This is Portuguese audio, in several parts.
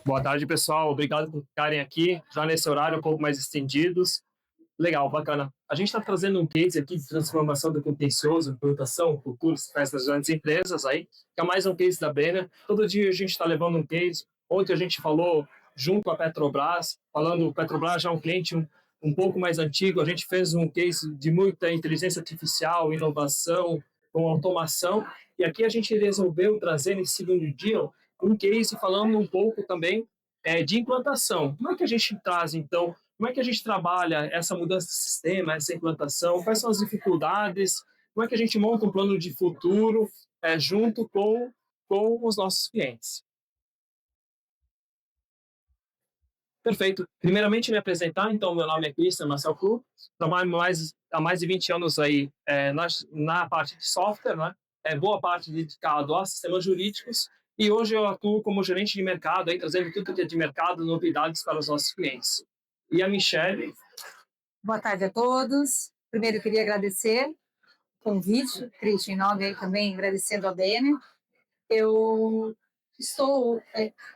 Boa tarde, pessoal. Obrigado por ficarem aqui, já nesse horário um pouco mais estendidos. Legal, bacana. A gente está trazendo um case aqui de transformação do contencioso, implantação, futuros, essas grandes empresas aí, que é mais um case da Benner. Todo dia a gente está levando um case. Ontem a gente falou junto à Petrobras, falando, o Petrobras já é um cliente um pouco mais antigo, a gente fez um case de muita inteligência artificial, inovação, com automação, e aqui a gente resolveu trazer nesse segundo dia um case falando um pouco também de implantação. Como é que a gente traz, então, como é que a gente trabalha essa mudança de sistema, essa implantação, quais são as dificuldades, como é que a gente monta um plano de futuro junto com os nossos clientes. Perfeito. Primeiramente, me apresentar, então, meu nome é Christian Marcel Klu, trabalho há mais de 20 anos aí na parte de software, né? Boa parte dedicado a sistemas jurídicos, e hoje eu atuo como gerente de mercado, aí, trazendo tudo que é de mercado, novidades para os nossos clientes. E a Michelle. Boa tarde a todos. Primeiro, eu queria agradecer o convite, Christian, em nome aí também, agradecendo a Benner. Eu estou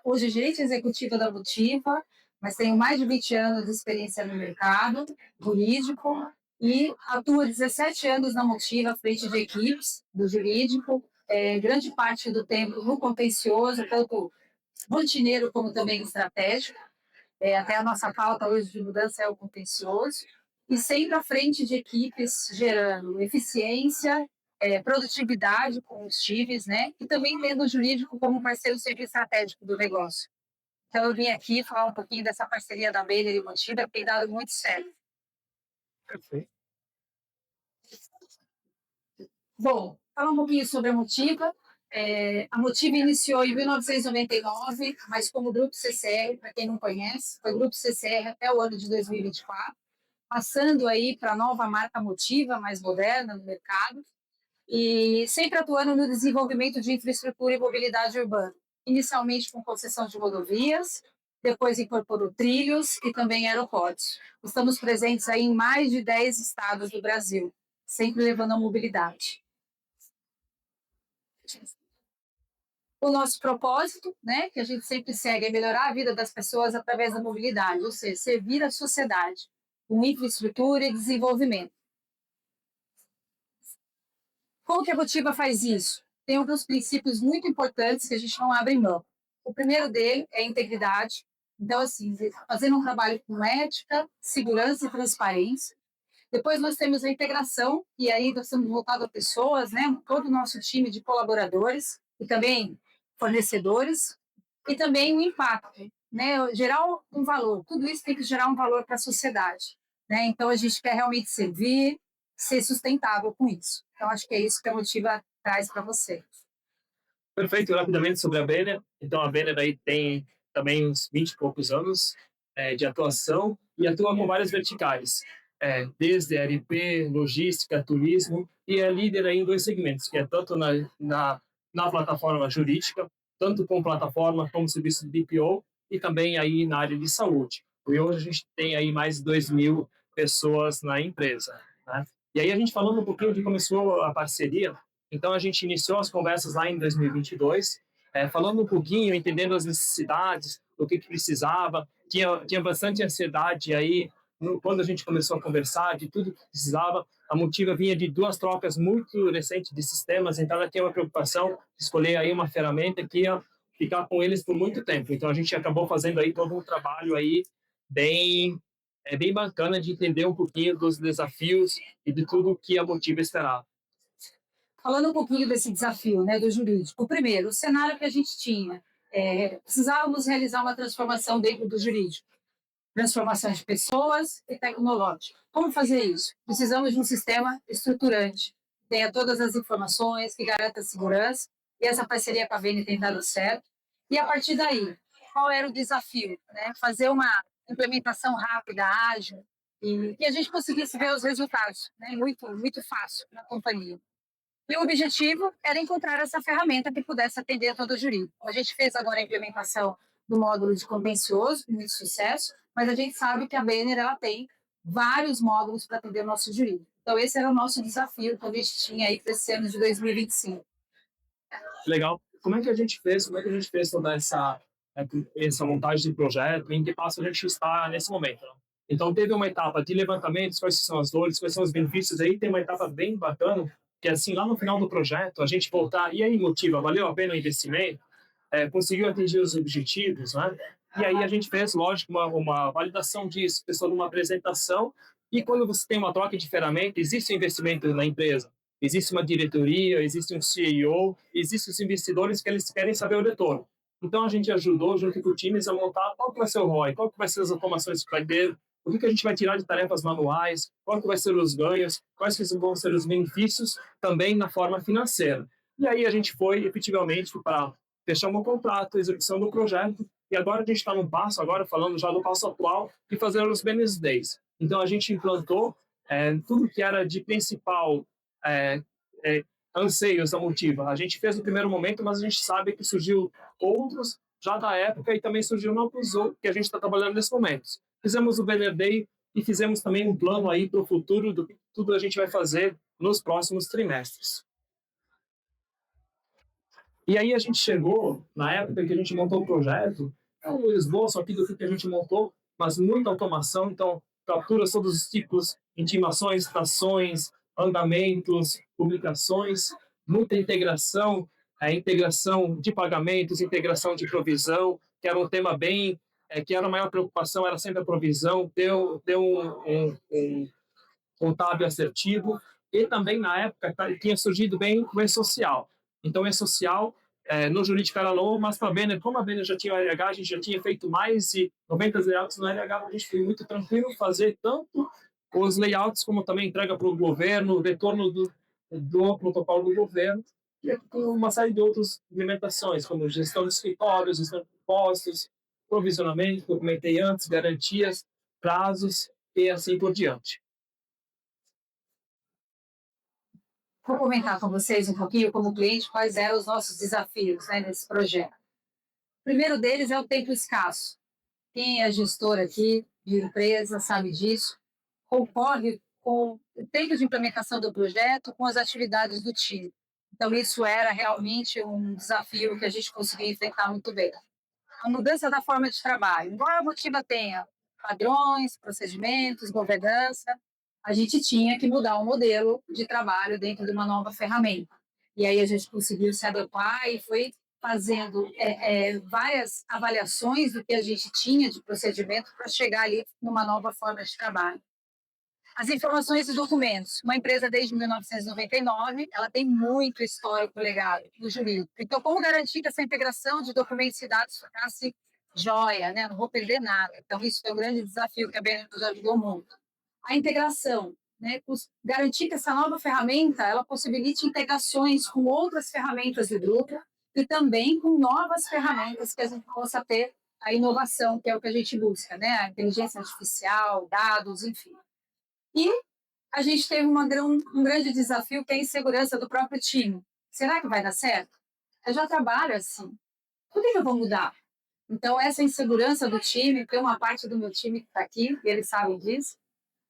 hoje gerente executiva da Motiva, mas tenho mais de 20 anos de experiência no mercado jurídico e atuo há 17 anos na Motiva, à frente de equipes do jurídico, grande parte do tempo no contencioso, tanto rotineiro como também estratégico. Até a nossa pauta hoje de mudança é o contencioso, e sempre à frente de equipes gerando eficiência, produtividade com os times, né? E também tendo o jurídico como parceiro sempre estratégico do negócio. Então, eu vim aqui falar um pouquinho dessa parceria da Benner e Motiva, que tem dado muito certo. Perfeito. Bom, falar um pouquinho sobre a Motiva. A Motiva iniciou em 1999, mas como Grupo CCR, para quem não conhece, foi Grupo CCR até o ano de 2024, passando aí para a nova marca Motiva, mais moderna no mercado, e sempre atuando no desenvolvimento de infraestrutura e mobilidade urbana, inicialmente com concessão de rodovias, depois incorporou trilhos e também aeroportos. Estamos presentes aí em mais de 10 estados do Brasil, sempre levando a mobilidade. O nosso propósito, né, que a gente sempre segue, é melhorar a vida das pessoas através da mobilidade, ou seja, servir a sociedade com infraestrutura e desenvolvimento. Como que a Motiva faz isso? Tem alguns princípios muito importantes que a gente não abre mão. O primeiro dele é a integridade. Então, assim, fazendo um trabalho com ética, segurança e transparência. Depois nós temos a integração, e aí nós estamos voltados a pessoas, né? Todo o nosso time de colaboradores e também fornecedores. E também o impacto, né? Gerar um valor. Tudo isso tem que gerar um valor para a sociedade, né? Então, a gente quer realmente servir, ser sustentável com isso. Então, acho que é isso que a Motiva traz para você. Perfeito, rapidamente sobre a Benner. Então, a Benner aí tem também uns 20 e poucos anos de atuação e atua com várias verticais, desde RP, logística, turismo, e é líder aí em dois segmentos, que é tanto na plataforma jurídica, tanto com plataforma como serviço de BPO, e também aí na área de saúde. E hoje a gente tem aí mais de 2.000 pessoas na empresa, né? E aí a gente falando um pouquinho de como começou a parceria, então a gente iniciou as conversas lá em 2022, falando um pouquinho, entendendo as necessidades, o que precisava, tinha bastante ansiedade aí, quando a gente começou a conversar de tudo que precisava. A Motiva vinha de duas trocas muito recentes de sistemas, então ela tinha uma preocupação de escolher aí uma ferramenta que ia ficar com eles por muito tempo. Então a gente acabou fazendo aí todo um trabalho aí bem bacana de entender um pouquinho dos desafios e de tudo que a Motiva esperava. Falando um pouquinho desse desafio, né, do jurídico. O primeiro, o cenário que a gente tinha, precisávamos realizar uma transformação dentro do jurídico. Transformação de pessoas e tecnológica. Como fazer isso? Precisamos de um sistema estruturante, que tenha todas as informações, que garanta a segurança, e essa parceria com a Vene tem dado certo. E a partir daí, qual era o desafio? Né? Fazer uma implementação rápida, ágil, e que a gente conseguisse ver os resultados, né? Muito, muito fácil na companhia. E o objetivo era encontrar essa ferramenta que pudesse atender todo o jurídico. A gente fez agora a implementação do módulo de contencioso, com muito sucesso, mas a gente sabe que a Benner ela tem vários módulos para atender o nosso jurídico. Então, esse era o nosso desafio que a gente tinha aí para esse ano de 2025. Legal. Como é que a gente fez toda essa montagem de projeto, em que passo a gente está nesse momento. Né? Então, teve uma etapa de levantamento, quais são as dores, quais são os benefícios, aí tem uma etapa bem bacana, que é assim, lá no final do projeto, a gente voltar, e aí motiva, valeu a pena o investimento? Conseguiu atingir os objetivos, né? E aí a gente fez, lógico, uma validação disso, pessoal, numa apresentação, e quando você tem uma troca de ferramenta, existe um investimento na empresa, existe uma diretoria, existe um CEO, existem os investidores que eles querem saber o retorno. Então a gente ajudou, junto com o time, a montar qual que vai ser o ROI, qual que vai ser as automações que vai ter, o que a gente vai tirar de tarefas manuais, qual que vai ser os ganhos, quais que vão ser os benefícios, também na forma financeira. E aí a gente foi efetivamente para fechamos o contrato, execução do projeto, e agora a gente está num passo, agora falando já do passo atual, de fazer os business days. Então a gente implantou tudo que era de principal é, é, anseios da Motiva. A gente fez no primeiro momento, mas a gente sabe que surgiu outros já da época e também surgiu novos que a gente está trabalhando nesse momento. Fizemos o Banner Day e fizemos também um plano aí para o futuro do que tudo a gente vai fazer nos próximos trimestres. E aí a gente chegou, na época que a gente montou o projeto, é um esboço aqui do que a gente montou, mas muita automação, então captura todos os tipos, intimações, estações, andamentos, publicações, muita integração, a integração de pagamentos, integração de provisão, que era um tema bem, que era a maior preocupação, era sempre a provisão, ter um contábil assertivo, e também na época tinha surgido bem o e-social. Então, e-social, no jurídico era novo, mas para a Benner, como a Benner já tinha o RH, a gente já tinha feito mais de 90 layouts no RH, a gente foi muito tranquilo fazer tanto os layouts como também entrega para o governo, o retorno do protocolo do governo, e uma série de outras implementações, como gestão de escritórios, gestão de impostos, provisionamento, que eu comentei antes, garantias, prazos e assim por diante. Vou comentar com vocês um pouquinho, como cliente, quais eram os nossos desafios, né, nesse projeto. O primeiro deles é o tempo escasso. Quem é gestor aqui de empresa sabe disso. Concorre com o tempo de implementação do projeto com as atividades do time. Então, isso era realmente um desafio que a gente conseguia enfrentar muito bem. A mudança da forma de trabalho. Embora a Motiva tenha padrões, procedimentos, governança, a gente tinha que mudar o modelo de trabalho dentro de uma nova ferramenta. E aí a gente conseguiu se adequar e foi fazendo várias avaliações do que a gente tinha de procedimento para chegar ali numa nova forma de trabalho. As informações e documentos. Uma empresa desde 1999, ela tem muito histórico legado no jurídico. Então, como garantir que essa integração de documentos e dados ficasse joia, né? Não vou perder nada. Então, isso foi um grande desafio que a BN nos ajudou muito. A integração, né? Garantir que essa nova ferramenta, ela possibilite integrações com outras ferramentas do grupo e também com novas ferramentas que a gente possa ter a inovação, que é o que a gente busca, né? A inteligência artificial, dados, enfim. E a gente teve um grande desafio, que é a insegurança do próprio time. Será que vai dar certo? Eu já trabalho assim. Por que eu vou mudar? Então, essa insegurança do time, tem uma parte do meu time que está aqui, e eles sabem disso,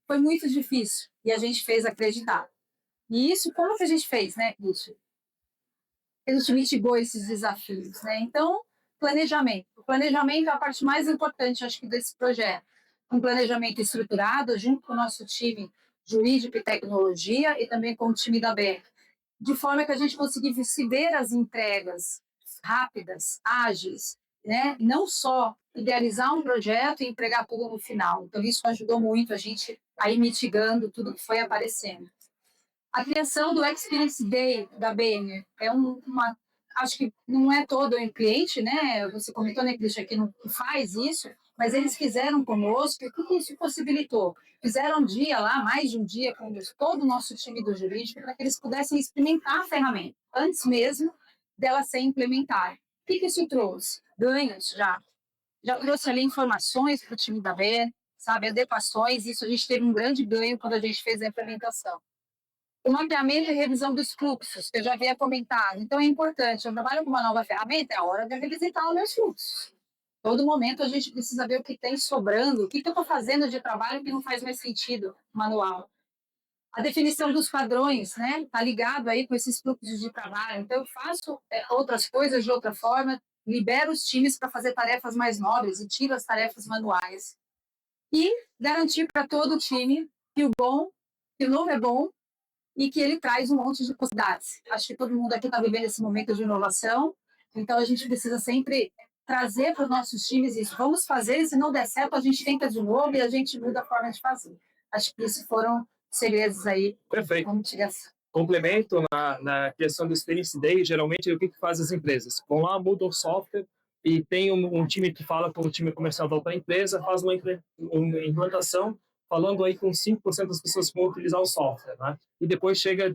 foi muito difícil. E a gente fez acreditar. E isso, como que a gente fez, né, isso? A gente mitigou esses desafios, né? Então, planejamento. O planejamento é a parte mais importante, acho que, desse projeto. Um planejamento estruturado, junto com o nosso time jurídico e tecnologia, e também com o time da BR, de forma que a gente conseguisse ver as entregas rápidas, ágeis, né? Não só idealizar um projeto e entregar tudo no final. Então, isso ajudou muito a gente a ir mitigando tudo que foi aparecendo. A criação do Experience Day da Banner é uma. Acho que não é todo o cliente, né? Você comentou, né, Cristian, que não faz isso, mas eles fizeram conosco, e o que isso possibilitou? Fizeram um dia lá, mais de um dia, com todo o nosso time do jurídico, para que eles pudessem experimentar a ferramenta, antes mesmo dela ser implementada. O que isso trouxe? Ganhos já. Já trouxe ali informações para o time da Banner, sabe, adequações, isso a gente teve um grande ganho quando a gente fez a implementação. O mapeamento e revisão dos fluxos, que eu já havia comentado. Então, é importante. Eu trabalho com uma nova ferramenta, é hora de revisitar os meus fluxos. Todo momento a gente precisa ver o que tem sobrando, o que eu estou fazendo de trabalho que não faz mais sentido manual. A definição dos padrões, né? Está ligado aí com esses fluxos de trabalho. Então, eu faço outras coisas de outra forma, libera os times para fazer tarefas mais nobres e tira as tarefas manuais. E garantir para todo o time que o novo é bom e que ele traz um monte de possibilidades. Acho que todo mundo aqui está vivendo esse momento de inovação, então a gente precisa sempre trazer para os nossos times isso. Vamos fazer, se não der certo, a gente tenta de novo e a gente muda a forma de fazer. Acho que esses foram segredos aí. Perfeito. Como mitigação. Complemento na questão do Experience Day, geralmente o que faz as empresas? Vão lá, mudam o software e tem um time que fala com o time comercial da outra empresa, faz uma implantação falando aí com 5% das pessoas que vão utilizar o software, né? E depois chega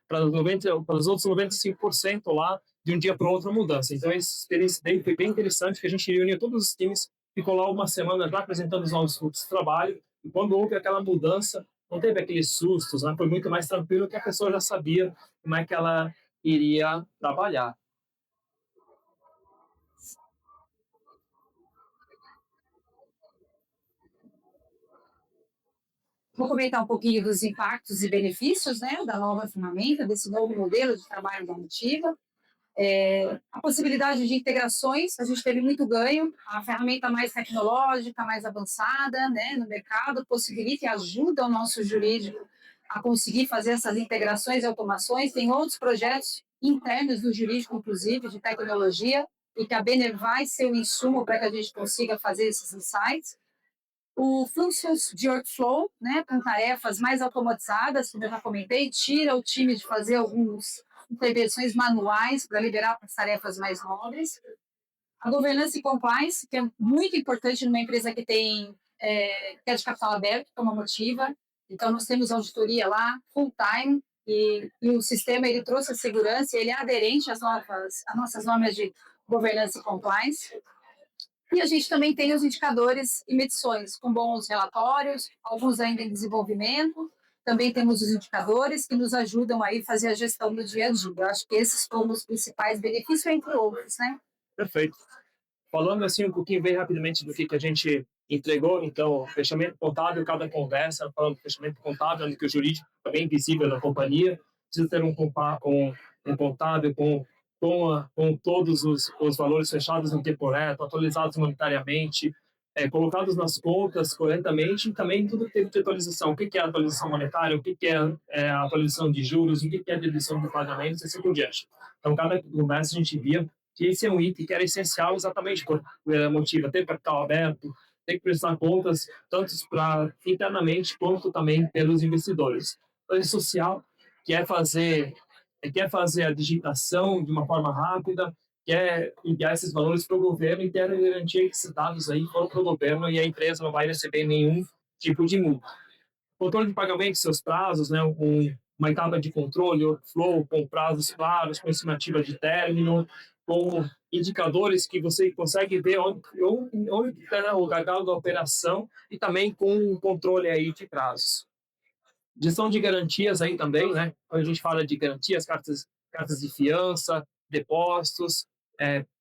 para os outros 95% lá, de um dia para o outro a mudança. Então, esse Experience Day foi bem interessante, que a gente reuniu todos os times, ficou lá uma semana já apresentando os novos fluxos de trabalho, e quando houve aquela mudança, não teve aqueles sustos, né? Foi muito mais tranquilo, que a pessoa já sabia como é que ela iria trabalhar. Vou comentar um pouquinho dos impactos e benefícios, né, da nova ferramenta, desse novo modelo de trabalho da Motiva. A possibilidade de integrações, a gente teve muito ganho, a ferramenta mais tecnológica, mais avançada, né, no mercado, possibilita e ajuda o nosso jurídico a conseguir fazer essas integrações e automações. Tem outros projetos internos do jurídico, inclusive, de tecnologia, e que a Benner vai ser o insumo para que a gente consiga fazer esses insights. O fluxo de workflow, né, com tarefas mais automatizadas, como eu já comentei, tira o time de fazer algumas intervenções manuais para liberar para as tarefas mais nobres. A governança e compliance, que é muito importante numa empresa que que é de capital aberto, como a Motiva. Então, nós temos auditoria lá, full time, e o sistema ele trouxe a segurança, ele é aderente às nossas normas de governança e compliance. E a gente também tem os indicadores e medições, com bons relatórios, alguns ainda em desenvolvimento. Também temos os indicadores que nos ajudam aí a fazer a gestão do dia a dia. Eu acho que esses foram os principais benefícios, entre outros, né? Perfeito. Falando assim um pouquinho bem rapidamente do que a gente entregou, então, fechamento contábil, cada conversa, falando de fechamento contábil, onde que o jurídico é bem visível na companhia, precisa ter um contábil com todos os valores fechados no tempo reto, atualizados monetariamente, colocados nas contas corretamente, e também tudo que teve de atualização. O que é a atualização monetária, o que é a atualização de juros, o que é a dedução de pagamentos, e assim por diante. Então, cada conversa a gente via que esse é um item que era essencial exatamente por motivo ter capital aberto, ter que prestar contas tanto para internamente quanto também pelos investidores. Então, esse social quer fazer a digitação de uma forma rápida, quer enviar esses valores para o governo e ter a garantia que esses dados aí foram para o governo e a empresa não vai receber nenhum tipo de multa. Controle de pagamento, seus prazos, né, uma etapa de controle, workflow, com prazos claros, com estimativa de término, com indicadores que você consegue ver onde está o gargalo da operação e também com um controle aí de prazos. Gestão de garantias aí também, né? Quando a gente fala de garantias, cartas de fiança, depósitos,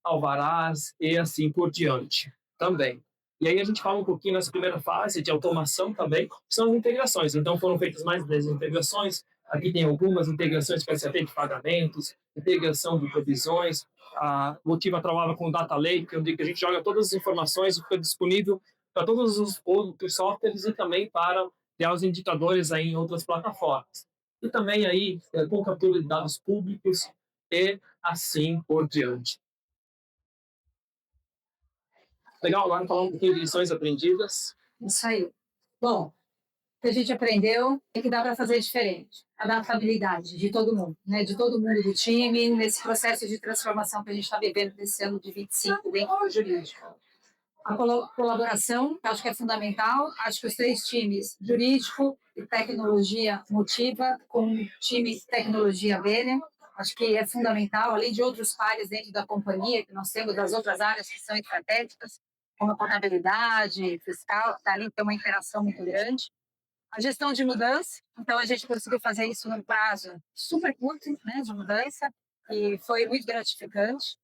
alvarás e assim por diante também. E aí a gente fala um pouquinho nessa primeira fase de automação também, que são as integrações. Então foram feitas mais de 10 integrações. Aqui tem algumas integrações para SAP de pagamentos, integração de provisões. A Motiva trabalha com Data Lake, onde a gente joga todas as informações, fica disponível para todos os outros softwares e também para criar os indicadores aí em outras plataformas. E também aí com captura de dados públicos e assim por diante. Legal, agora falar um pouquinho de lições aprendidas. Isso aí. Bom, o que a gente aprendeu é que dá para fazer diferente. Adaptabilidade de todo mundo, né? De todo mundo do time, nesse processo de transformação que a gente está vivendo nesse ano de 25 dentro do jurídico. A colaboração, que acho que é fundamental. Acho que os três times, jurídico e tecnologia Motiva, com o time tecnologia Benner, acho que é fundamental, além de outros pares dentro da companhia, que nós temos das outras áreas que são estratégicas, como a contabilidade, fiscal, que ali tem uma interação muito grande. A gestão de mudança, então a gente conseguiu fazer isso num prazo super curto, né, de mudança, e foi muito gratificante.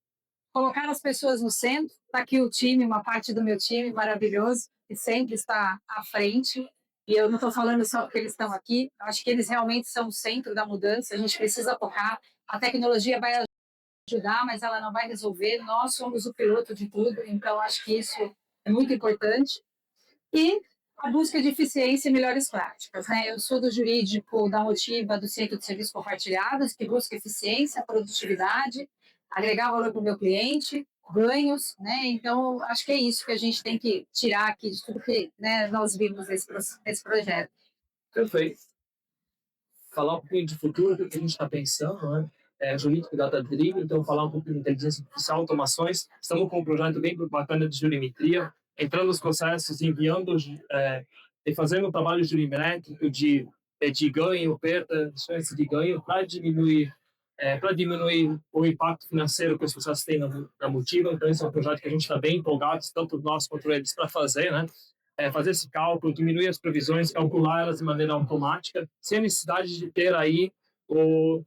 Colocar as pessoas no centro, está aqui o time, uma parte do meu time maravilhoso, que sempre está à frente, e eu não estou falando só porque eles estão aqui, acho que eles realmente são o centro da mudança, a gente precisa focar, a tecnologia vai ajudar, mas ela não vai resolver. Nós somos o piloto de tudo, então acho que isso é muito importante. E a busca de eficiência e melhores práticas, né? Eu sou do jurídico da Motiva, do Centro de Serviços Compartilhados, que busca eficiência, produtividade, agregar valor para o meu cliente, ganhos, né? Então, acho que é isso que a gente tem que tirar aqui de tudo que, né, nós vimos nesse projeto. Perfeito. Falar um pouquinho de futuro, do que a gente está pensando, né? Jurídico Data Driven, então falar um pouquinho de inteligência artificial, automações. Estamos com um projeto bem bacana de jurimetria, entrando nos processos, enviando e fazendo um trabalho jurimétrico de ganho, perda, chance de ganho, para diminuir o impacto financeiro que os processos têm na Motiva. Então, esse é um projeto que a gente está bem empolgado, tanto nós quanto eles, para fazer, né? Fazer esse cálculo, diminuir as previsões, calculá-las de maneira automática, sem necessidade de ter aí,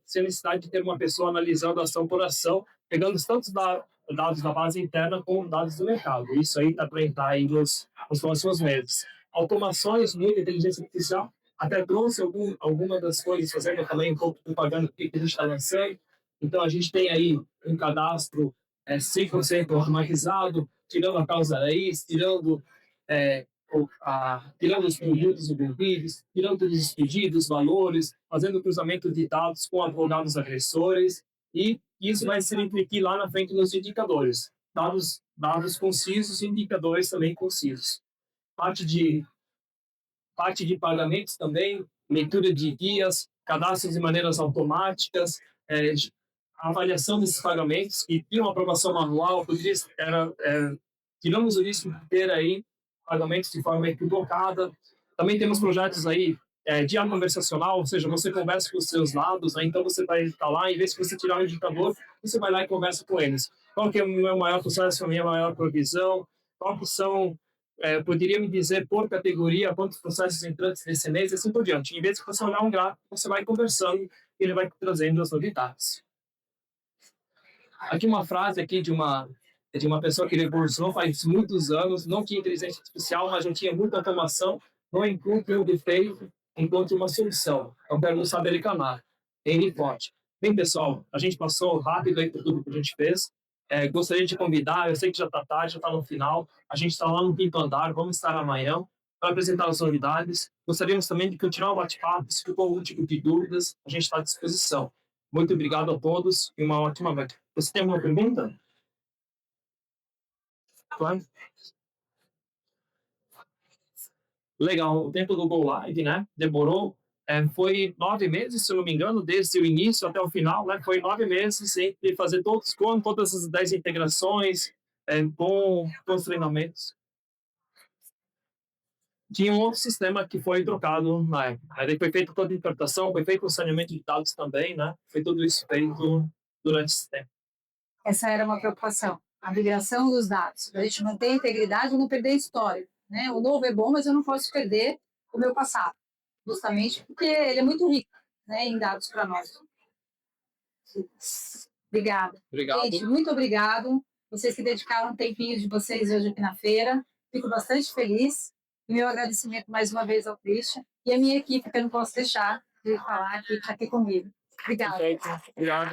sem necessidade de ter uma pessoa analisando ação por ação, pegando tantos dados da base interna como dados do mercado. Isso aí está para entrar aí nos próximos meses. Automações, muita inteligência artificial, até trouxe alguma das coisas, fazendo também um pouco de propaganda do que a gente está lançando. Então, a gente tem aí um cadastro 100% automatizado, tirando a causa raiz, tirando os produtos envolvidos, tirando todos os pedidos, valores, fazendo cruzamento de dados com advogados agressores, e isso vai se refletir lá na frente nos indicadores. Dados concisos e indicadores também concisos. Parte de pagamentos também, leitura de guias, cadastros de maneiras automáticas, avaliação desses pagamentos, que tinha uma aprovação manual, tiramos o risco de ter aí pagamentos de forma equivocada. Também temos projetos aí de conversacional, ou seja, você conversa com os seus dados, né? Então você vai estar lá, em vez de você tirar o indicador, você vai lá e conversa com eles. Qual que é o meu maior processo, a minha maior provisão, qual que são, poderia me dizer por categoria quantos processos entrantes nesse mês e assim por diante. Em vez de você olhar um gráfico, você vai conversando e ele vai trazendo as novidades. Aqui uma frase aqui de uma pessoa que revolucionou faz muitos anos, não tinha inteligência artificial, mas não tinha muita automação, não encontre um defeito, encontre uma solução. Eu quero saber reclamar. Henry Ford. Bem, pessoal, a gente passou rápido aí por tudo que a gente fez. Gostaria de convidar, eu sei que já está tarde, já está no final, a gente está lá no quinto andar, vamos estar amanhã para apresentar as novidades. Gostaríamos também de continuar o bate-papo, se ficou algum tipo de dúvidas, a gente está à disposição. Muito obrigado a todos e uma ótima noite. Você tem alguma pergunta? Claro. Legal, o tempo do Go Live, né? Demorou, foi 9 meses, se eu não me engano, desde o início até o final, né? Foi 9 meses entre fazer com todas as 10 integrações, com os treinamentos. Tinha um outro sistema que foi trocado na época. Aí foi feita toda a interpretação, foi feito o saneamento de dados também, né? Foi tudo isso feito durante esse tempo. Essa era uma preocupação, a migração dos dados, para a gente manter a integridade e não perder a história. Né? O novo é bom, mas eu não posso perder o meu passado, justamente porque ele é muito rico, né, em dados para nós. Obrigada. Obrigado. Gente, muito obrigado. Vocês que dedicaram um tempinho de vocês hoje aqui na feira. Fico bastante feliz. Meu agradecimento mais uma vez ao Christian e a minha equipe, que eu não posso deixar de falar, que está aqui comigo. Obrigada. Perfeito. Obrigado.